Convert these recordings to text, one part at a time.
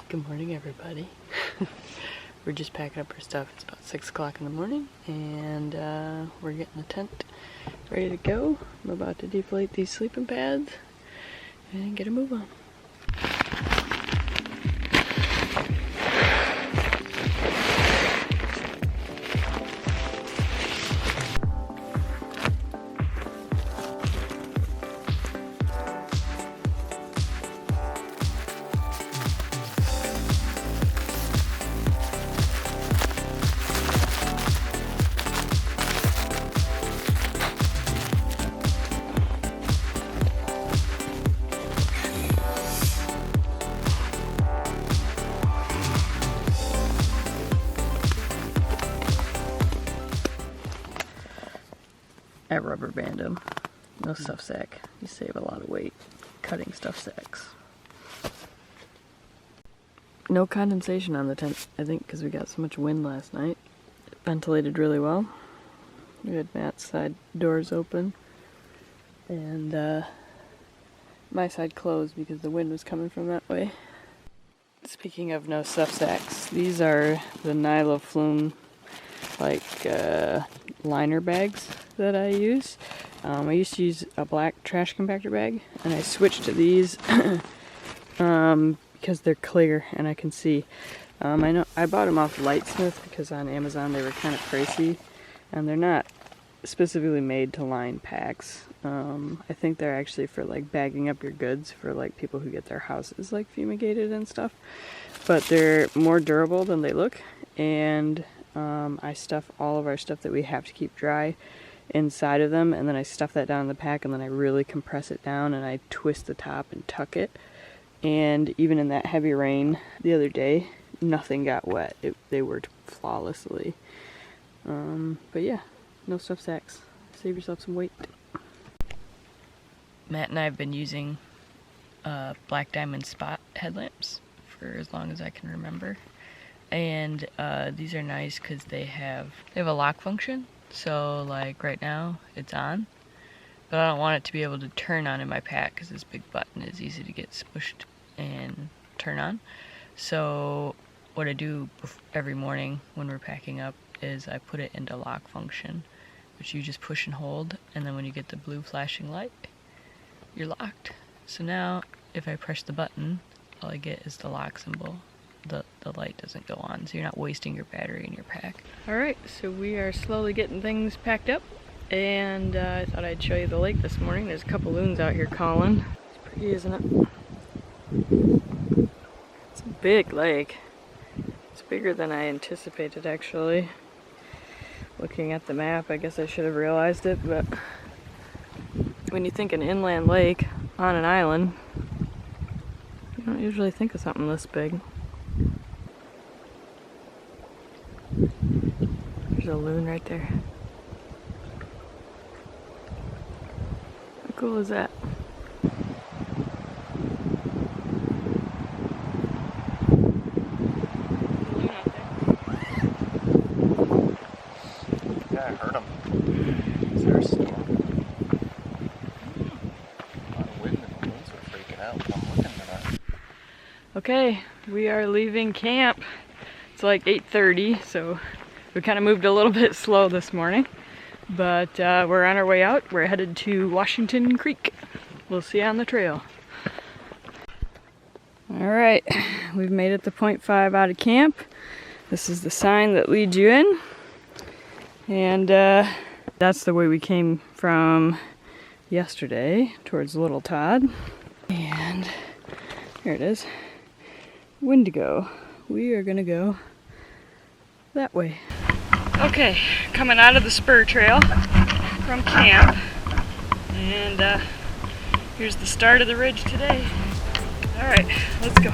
Good morning, everybody. We're just packing up our stuff. It's about 6 o'clock in the morning, and we're getting the tent ready to go. I'm about to deflate these sleeping pads and get a move on. I rubber band them. No stuff sack. You save a lot of weight cutting stuff sacks. No condensation on the tent, I think, because we got so much wind last night. It ventilated really well. We had Matt's side doors open and my side closed because the wind was coming from that way. Speaking of no stuff sacks, these are the Nyla Flume liner bags that I use. I used to use a black trash compactor bag, and I switched to these because they're clear and I can see. I know I bought them off Lightsmith because on Amazon they were kind of pricey, and they're not specifically made to line packs. I think they're actually for like bagging up your goods for like people who get their houses like fumigated and stuff. But they're more durable than they look, and I stuff all of our stuff that we have to keep dry inside of them, and then I stuff that down in the pack, and then I really compress it down and I twist the top and tuck it. And even in that heavy rain the other day, nothing got wet. They worked flawlessly. But yeah, no stuff sacks. Save yourself some weight. Matt and I have been using black diamond spot headlamps for as long as I can remember. And these are nice because they have a lock function. So like right now it's on, but I don't want it to be able to turn on in my pack because this big button is easy to get smushed and turn on. So what I do every morning when we're packing up is I put it into lock function, which you just push and hold, and then when you get the blue flashing light, you're locked. So now if I press the button, all I get is the lock symbol. The light doesn't go on, so you're not wasting your battery in your pack. Alright, so we are slowly getting things packed up, and I thought I'd show you the lake this morning. There's a couple loons out here calling. It's pretty, isn't it? It's a big lake. It's bigger than I anticipated, actually. Looking at the map, I guess I should have realized it, but when you think an inland lake on an island, you don't usually think of something this big. There's a loon right there. How cool is that? Loon out there. Yeah, I heard him. Is there a storm? A lot of wind and the loons are freaking out. I'm looking at that. Okay, we are leaving camp. It's like 8:30, so we kind of moved a little bit slow this morning, but we're on our way out. We're headed to Washington Creek. We'll see you on the trail. Alright, we've made it to point 5 out of camp. This is the sign that leads you in, and that's the way we came from yesterday towards Little Todd. And here it is, Windigo. We are gonna go that way. Okay, coming out of the spur trail from camp, and here's the start of the ridge today. Alright, let's go.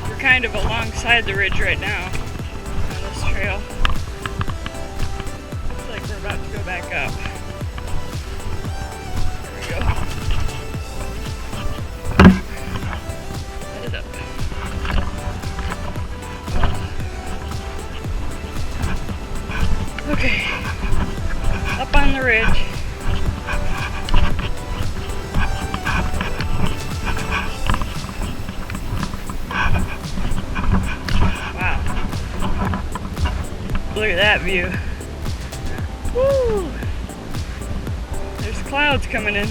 We're kind of alongside the ridge right now on this trail. Looks like we're about to go back up. There we go. Headed up. look at that view. Woo! There's clouds coming in.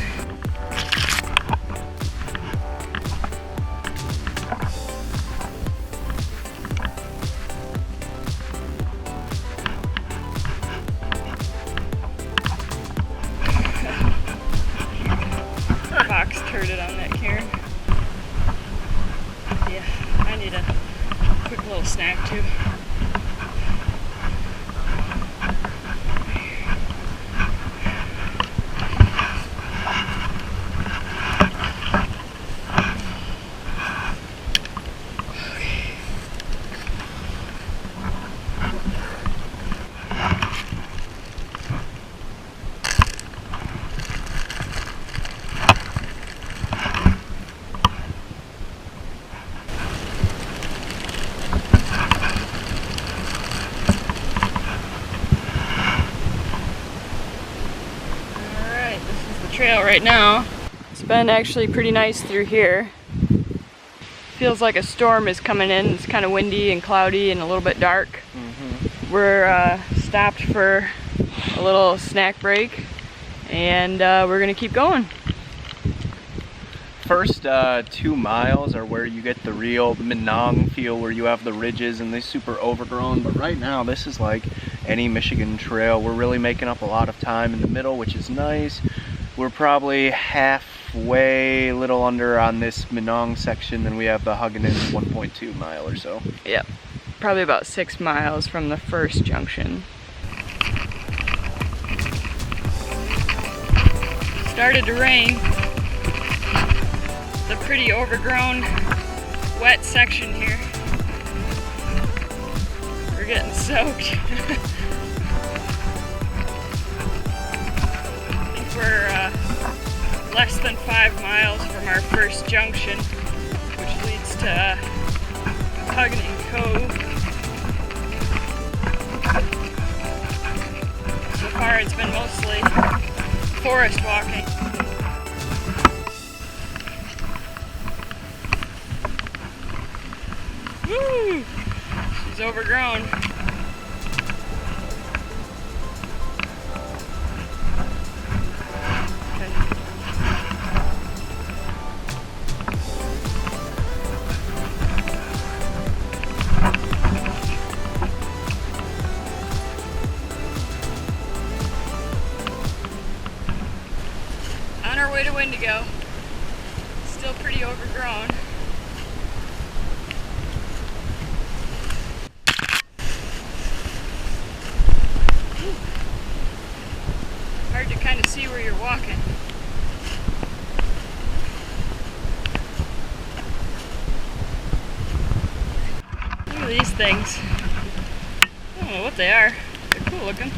Fox turded on that cairn. Yeah, I need a quick little snack too. Trail right now. It's been actually pretty nice through here. Feels like a storm is coming in. It's kind of windy and cloudy and a little bit dark. We're stopped for a little snack break and we're gonna keep going. First 2 miles are where you get the real Minong feel, where you have the ridges and they're super overgrown, but right now this is like any Michigan trail. We're really making up a lot of time in the middle, which is nice. We're probably halfway, a little under on this Minong section, then we have the Huggin' 1.2 mile or so. Yep, probably about 6 miles from the first junction. Started to rain. It's a pretty overgrown, wet section here. We're getting soaked. We're less than 5 miles from our first junction, which leads to Huggin' Cove. So far it's been mostly forest walking. Woo! She's overgrown. On our way to Windigo. Still pretty overgrown. Hard to kind of see where you're walking. Look at these things. I don't know what they are. They're cool looking.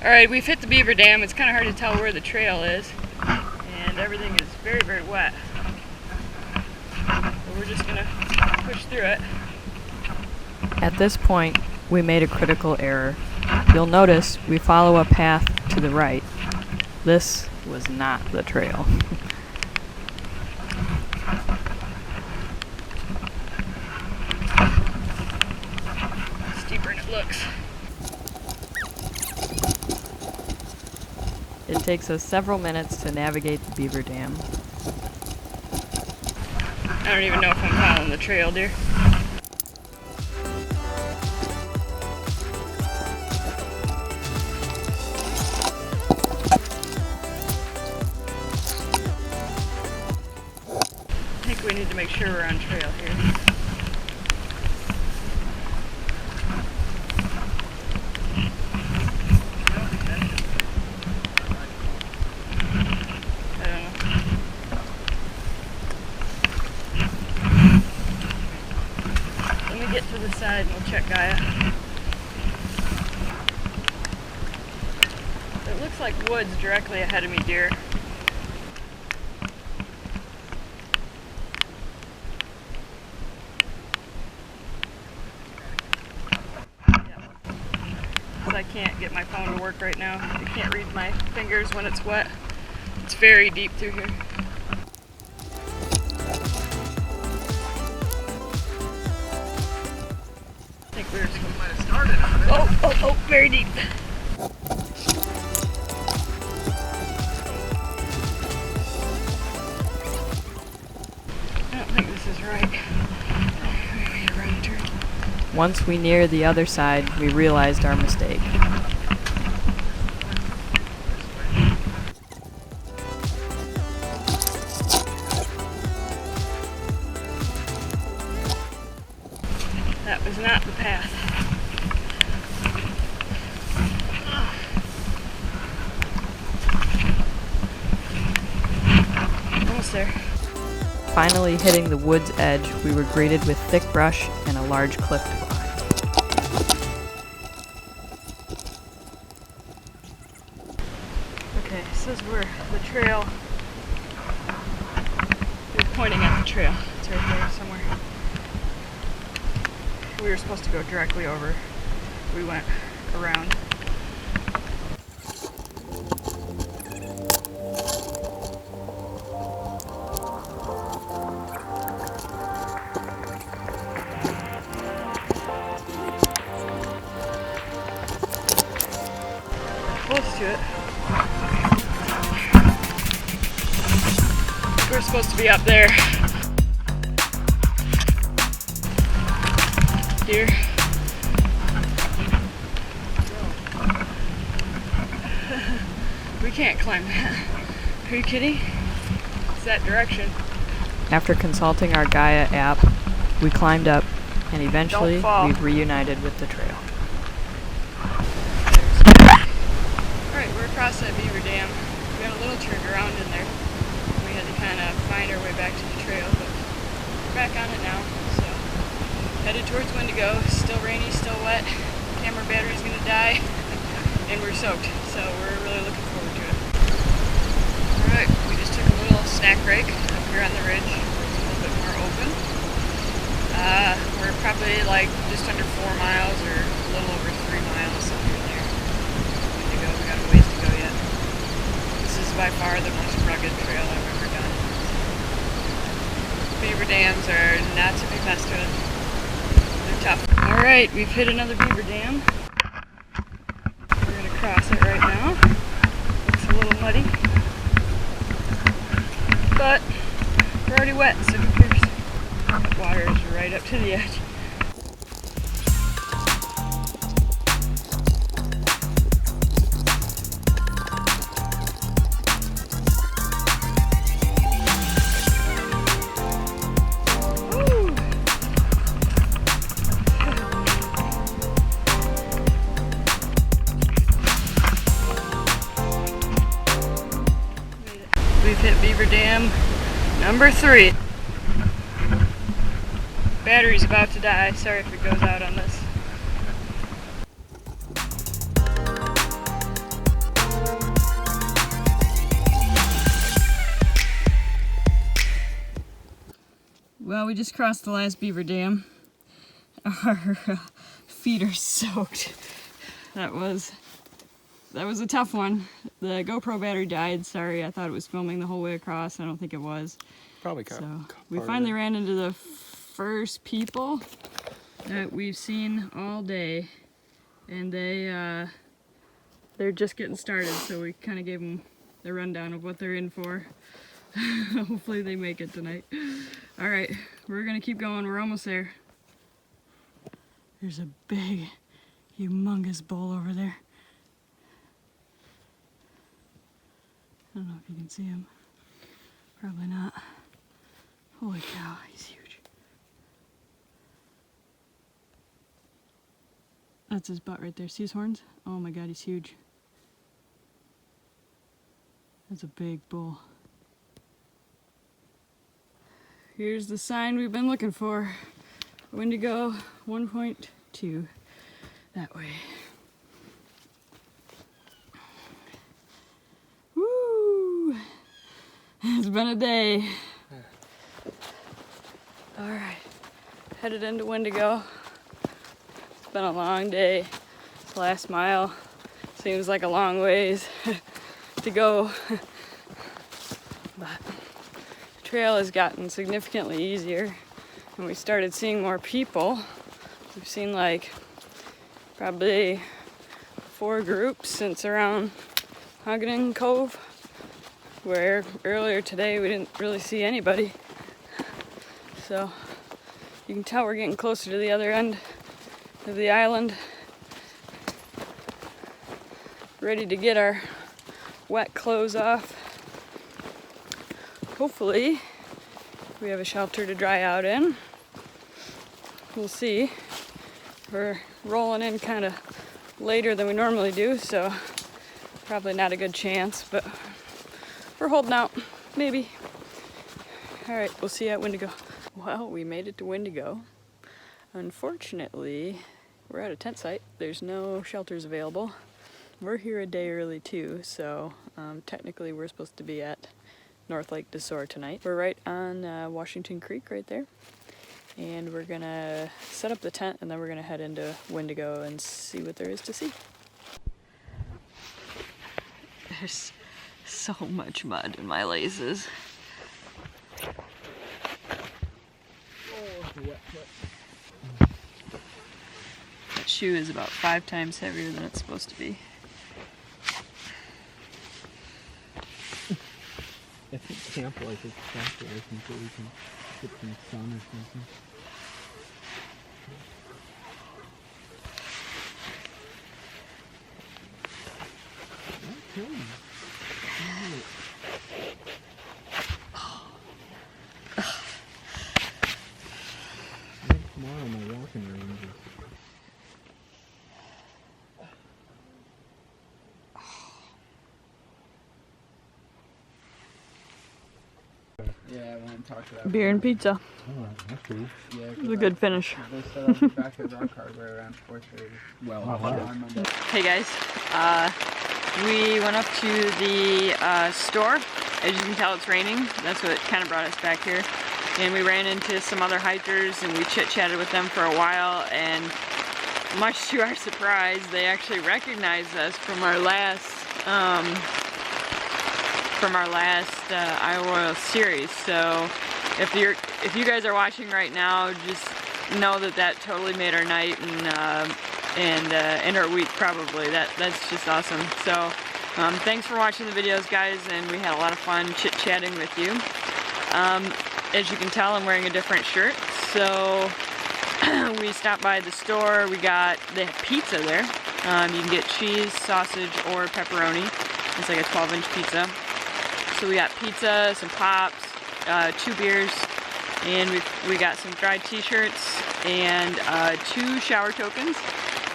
Alright, we've hit the beaver dam. It's kind of hard to tell where the trail is. And everything is very, very wet. But we're just going to push through it. At this point, we made a critical error. You'll notice we follow a path to the right. This was not the trail. Steeper than it looks. It takes us several minutes to navigate the beaver dam. I don't even know if I'm following the trail, dear. I think we need to make sure we're on trail here. Get to the side and we'll check Gaia. It looks like woods directly ahead of me, dear. Because I can't get my phone to work right now. I can't read my fingers when it's wet. It's very deep through here. Oh, very deep. I don't think this is right. We need a right turn. Once we neared the other side, we realized our mistake. That was not the path. Almost there. Finally hitting the wood's edge, we were greeted with thick brush and a large cliff to climb. Okay, this is where the trail. We're pointing at the trail. It's right there somewhere. We were supposed to go directly over. We went around. Close to it. We're supposed to be up there. Here. We can't climb that. Are you kidding? It's that direction. After consulting our Gaia app, we climbed up and eventually Don't fall. we reunited with the trail. Alright, we're across that beaver dam. We got a little turned around in there. We had to kind of find our way back to the trail, but we're back on it now. So, headed towards Windigo. Still rainy, still wet. Camera battery's gonna die, and we're soaked. So we're really looking forward to it. Alright, we just took a little snack break up here on the ridge. It's a little bit more open. We're probably like just under 4 miles or a little over 3 miles up here there. Windigo, we got a ways to go yet. This is by far the most rugged trail I've ever done. Beaver dams are not to be messed with. They're tough. Alright, we've hit another beaver dam. We're going to cross it right now. Looks a little muddy. But we're already wet, so who cares? The water is right up to the edge. Woo! We've hit Beaver Dam number 3. Battery's about to die. Sorry if it goes out on this. Well, we just crossed the last beaver dam. Our feet are soaked. That was a tough one. The GoPro battery died. Sorry, I thought it was filming the whole way across. I don't think it was. Probably got. So we finally ran into the first people that we've seen all day, and they're just getting started. So we kind of gave them the rundown of what they're in for. Hopefully they make it tonight. All right, we're gonna keep going. We're almost there. There's a big, humongous bull over there. I don't know if you can see him. Probably not. Holy cow, he's huge. That's his butt right there. See his horns? Oh my god, he's huge. That's a big bull. Here's the sign we've been looking for. Windigo 1.2. That way. Woo! It's been a day. Alright. Headed into Windigo. It's been a long day. This last mile seems like a long ways to go. But the trail has gotten significantly easier and we started seeing more people. We've seen like probably 4 groups since around Hoggening Cove, where earlier today we didn't really see anybody. So you can tell we're getting closer to the other end of the island, ready to get our wet clothes off. Hopefully we have a shelter to dry out in. We'll see. We're rolling in kind of later than we normally do, so probably not a good chance, but we're holding out, maybe. All right, we'll see you at Windigo. Well, we made it to Windigo. Unfortunately, we're at a tent site. There's no shelters available. We're here a day early too, so technically we're supposed to be at North Lake Desor tonight. We're right on Washington Creek right there. And we're gonna set up the tent and then we're gonna head into Windigo and see what there is to see. There's so much mud in my laces. That shoe is about 5 times heavier than it's supposed to be. I think camp life is faster, I think, that we can get some sun or something. Okay. I think tomorrow my walking range is... Yeah, I went and talked to that. Beer and pizza. Oh, that's cool. Yeah, It was a good finish. they set up back at Rock Hardware around 4:30. Well, on Monday. Hey guys, we went up to the store. As you can tell, it's raining. That's what kind of brought us back here. And we ran into some other hikers and we chit-chatted with them for a while, and much to our surprise, they actually recognized us from our last Isle Royale series. So if you guys are watching right now, just know that totally made our night and our week probably. That's just awesome. So thanks for watching the videos, guys, and we had a lot of fun chit-chatting with you. As you can tell, I'm wearing a different shirt. So we stopped by the store. They have pizza there. You can get cheese, sausage, or pepperoni. It's like a 12-inch pizza. So we got pizza, some pops, 2 beers, and we got some dried t-shirts and 2 shower tokens.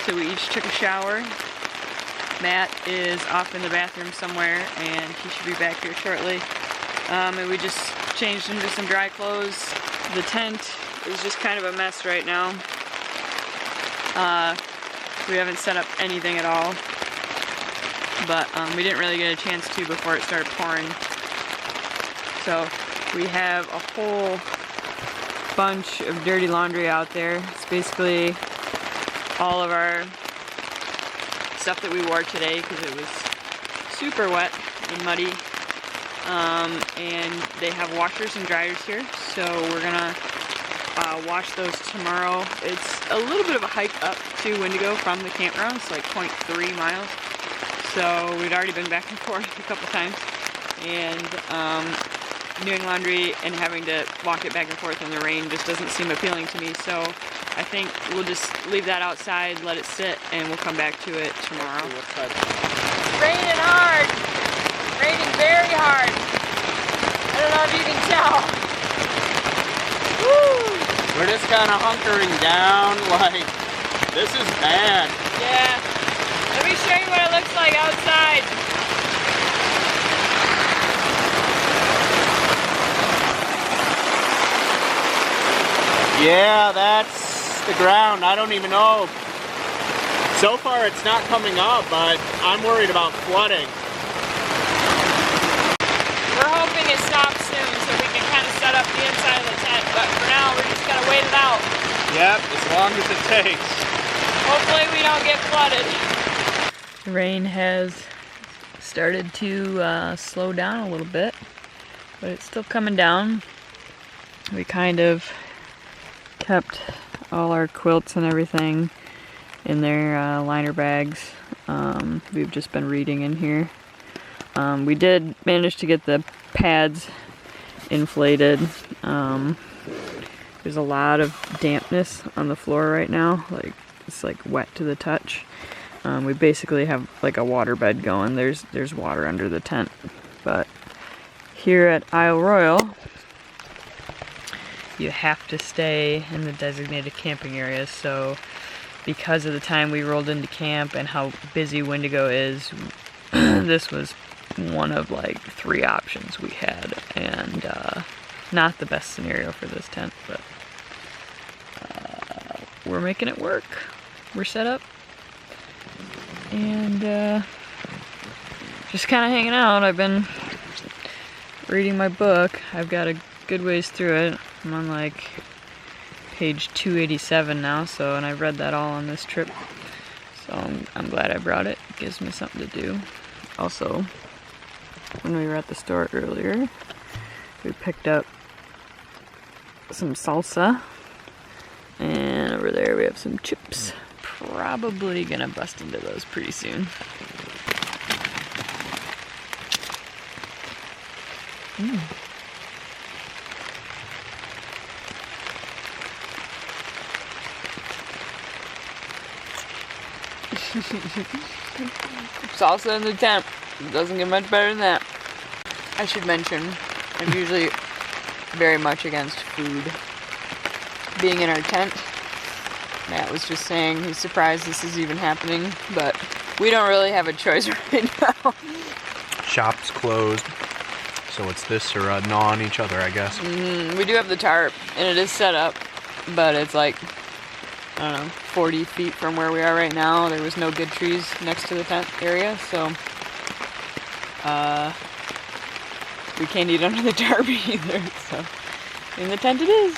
So we each took a shower. Matt is off in the bathroom somewhere, and he should be back here shortly. And we just changed into some dry clothes. The tent is just kind of a mess right now. We haven't set up anything at all, but we didn't really get a chance to before it started pouring. So we have a whole bunch of dirty laundry out there. It's basically all of our stuff that we wore today because it was super wet and muddy. And they have washers and dryers here, so we're gonna wash those tomorrow. It's a little bit of a hike up to Windigo from the campground. It's like 0.3 miles. So we'd already been back and forth a couple times, and doing laundry and having to walk it back and forth in the rain just doesn't seem appealing to me. So I think we'll just leave that outside, let it sit, and we'll come back to it tomorrow. It's raining hard. Raining very hard. I don't know if you can tell. Woo! We're just kind of hunkering down, like, this is bad. Yeah. Let me show you what it looks like outside. Yeah, that's the ground. I don't even know. So far it's not coming up, but I'm worried about flooding. We're hoping it stops soon so we can kind of set up the inside of the tent, but for now we're just gonna wait it out. Yep, as long as it takes. Hopefully we don't get flooded. The rain has started to slow down a little bit, but it's still coming down. We kind of kept all our quilts and everything in their liner bags. We've just been reading in here. We did manage to get the pads inflated. There's a lot of dampness on the floor right now, like it's like wet to the touch. We basically have like a water bed going. There's water under the tent, but here at Isle Royale, you have to stay in the designated camping areas. So because of the time we rolled into camp and how busy Windigo is, this was one of like 3 options we had, and not the best scenario for this tent, but we're making it work. We're set up and just kind of hanging out. I've been reading my book. I've got a good ways through it. I'm on like page 287 now, and I've read that all on this trip, so I'm glad I brought it. It gives me something to do. Also, when we were at the store earlier, we picked up some salsa, and over there we have some chips. Probably gonna bust into those pretty soon. Salsa in the tent. Doesn't get much better than that. I should mention, I'm usually very much against food being in our tent. Matt was just saying he's surprised this is even happening, but we don't really have a choice right now. Shop's closed, so it's this or gnaw on each other, I guess. We do have the tarp, and it is set up, but it's like, I don't know, 40 feet from where we are right now. There was no good trees next to the tent area, so we can't eat under the tarp either, so in the tent it is.